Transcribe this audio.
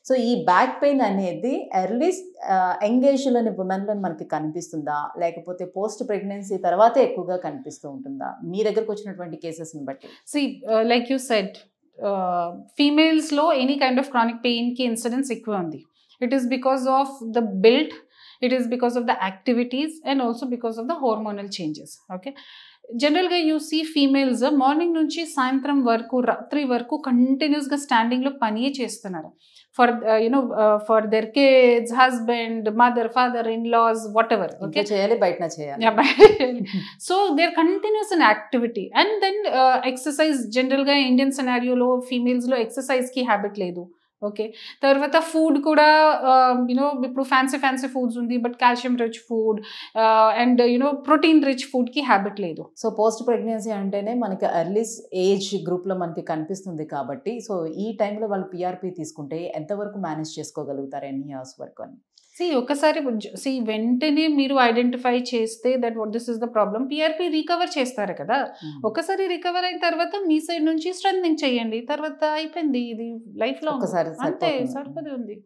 So ఈ back pain అనేది early young ఏజ్లోని ఉమెన్లో మనకి కనిపిస్తుందా, లేకపోతే పోస్ట్ ప్రెగ్నెన్సీ తర్వాతే ఎక్కువగా కనిపిస్తూ ఉంటుందా మీ దగ్గరకు వచ్చినటువంటి కేసెస్ని బట్టి? See, like you said, females లో any kind of chronic pain కి ఇన్సిడెన్స్ ఎక్కువ ఉంది. It is because of the build, it is because of the activities, and also because of the hormonal changes. Okay, జనరల్గా you see females morning నుంచి సాయంత్రం వరకు రాత్రి వరకు కంటిన్యూస్గా స్టాండింగ్లో పని చేస్తున్నారు for for their kids, husband, mother, father, in laws, whatever. Okay, చేయాలి, బయట చేయాలి. So there continuous in activity and then exercise. జనరల్గా ఇండియన్ సినారియోలో ఫీమేల్స్లో ఎక్సర్సైజ్కి హ్యాబిట్ లేదు. ఓకే, తర్వాత ఫుడ్ కూడా ఇప్పుడు ఫ్యాన్సీ ఫుడ్స్ ఉంది, but calcium rich food and protein rich ఫుడ్కి హ్యాబిట్ లేదు. సో పోస్ట్ ప్రెగ్నెన్సీ అంటేనే మనకి ఎర్లీ ఏజ్ గ్రూప్లో మనకి కనిపిస్తుంది కాబట్టి, సో ఈ టైంలో వాళ్ళు పిఆర్పి తీసుకుంటే ఎంతవరకు మేనేజ్ చేసుకోగలుగుతారు, ఎన్ని ఇయర్స్ వరకు అని? ఒకసారి వెంటనే మీరు ఐడెంటిఫై చేస్తే that what this is the problem, PRP recover చేస్తారు కదా. ఒకసారి రికవర్ అయిన తర్వాత మీ సైడ్ నుంచి స్ట్రెంథనింగ్ చేయండి, తర్వాత అయిపోయింది. ఇది లైఫ్ లో ఒకసారి అంతే సరిపోతుంది.